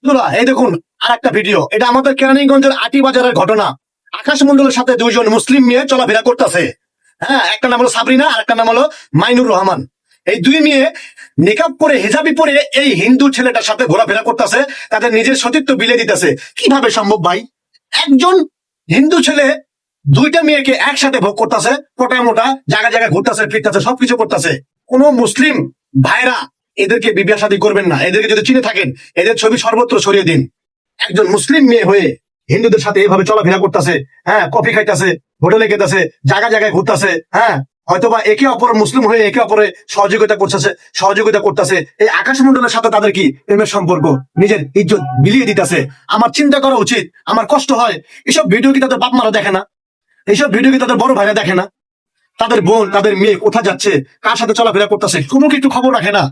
বন্ধুরা, এই দেখুন আর একটা ভিডিও। এটা আমাদের কেরানীগঞ্জের আটি বাজারের ঘটনা। আকাশ মন্ডলের সাথে দুইজন মুসলিম মেয়ে চলাফেরা করতেছে। হ্যাঁ, একটা নাম হলো সাবরিনা আর একটা নাম হলো মাইনুর রহমান। এই দুই মেয়ে নিকাব পরে হিজাবি পরে এই হিন্দু ছেলেটার সাথে ঘোরাফেরা করতেছে, তাদের নিজের সতীত্ব বিলিয়ে দিতেছে। কিভাবে সম্ভব ভাই? একজন হিন্দু ছেলে দুইটা মেয়েকে একসাথে ভোগ করতেছে, মোটা মোটা জায়গা জায়গায় ঘুরতেছে, ফিরতেছে, সবকিছু করতেছে। কোন মুসলিম ভাইরা এদেরকে বিবাহ শাদী করবেন না। এদেরকে যদি চিনে থাকেন, এদের ছবি সর্বত্র ছড়িয়ে দিন। একজন মুসলিম মেয়ে হয়ে হিন্দুদের সাথে এভাবে চলাফেরা করতেছে, হ্যাঁ, কফি খাইতেছে, হোটেলে গেতেছে, জায়গা জায়গায় ঘুরতেছে, হ্যাঁ, হয়তোবা একে অপর মুসলিম হয়ে একে অপরে সহযোগিতা করতেছে। এই আকাশমন্ডলের সাথে তাদের কি প্রেমের সম্পর্ক, নিজের ইজ্জত বিলিয়ে দিতেছে। আমার চিন্তা করা উচিত, আমার কষ্ট হয়। এসব ভিডিও কি তাদের বাপ মারা দেখে না? এইসব ভিডিও কি তাদের বড় ভাইরা দেখে না? তাদের বোন, তাদের মেয়ে কোথায় যাচ্ছে, কার সাথে চলাফেরা করতেছে, কোনো কিছু খবর রাখে না?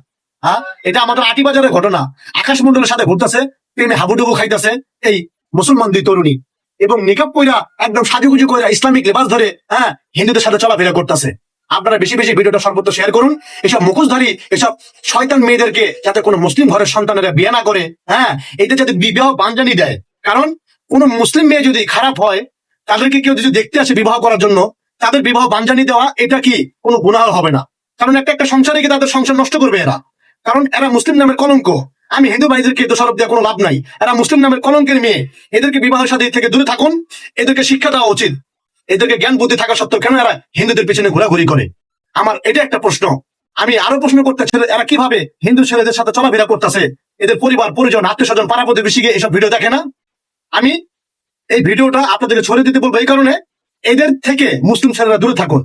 হ্যাঁ, এটা আমাদের আটিবাজারের ঘটনা। আকাশমন্ডলের সাথে ঘুরতেছে, প্রেমে হাবুডুবু খাইতেছে এই মুসলমান দুই তরুণী, এবং নিকাব কইরা একদম সাজুগুজু কইরা ইসলামিক লেবাস ধরে, হ্যাঁ, হিন্দুদের সাথে চলাফেরা করতেছে। আপনারা বেশি বেশি ভিডিওটা সর্বত্র শেয়ার করুন। এসব মুখোশধারী, এসব শয়তান মেয়েদেরকে যাতে কোনো মুসলিম ঘরের সন্তানেরা বিয়ে না করে, হ্যাঁ, এটা যাতে বিবাহ বানজানি দেয়। কারণ কোন মুসলিম মেয়ে যদি খারাপ হয়, তাদেরকে কেউ যদি দেখতে আসে বিবাহ করার জন্য, তাদের বিবাহ বানজানি দেওয়া এটা কি কোনো গুনাহ হবে না? কারণ একটা একটা সংসারে গিয়ে তাদের সংসার নষ্ট করবে এরা। কারণ এরা মুসলিম নামের কলঙ্ক। আমি হিন্দু ভাইদেরকে দোষারোপ দেওয়া কোনো লাভ নাই। এরা মুসলিম নামের কলঙ্কের মেয়ে। এদেরকে বিবাহ শাদী থেকে দূরে থাকুন। এদেরকে শিক্ষা দেওয়া উচিত। এদেরকে জ্ঞান বুদ্ধি থাকা সত্ত্বেও কেন এরা হিন্দুদের পেছনে ঘোরাঘুরি করে? আমার এটা একটা প্রশ্ন। আমি আরো প্রশ্ন করতে চাই, এরা কিভাবে হিন্দু ছেলেদের সাথে চলাফেরা করতেছে? এদের পরিবার পরিজন, আত্মীয় স্বজন, পাড়া প্রতিবেশী এইসব ভিডিও দেখে না? আমি এই ভিডিওটা আপনাদেরকে ছড়িয়ে দিতে বলবো এই কারণে, এদের থেকে মুসলিম ছেলেরা দূরে থাকুন।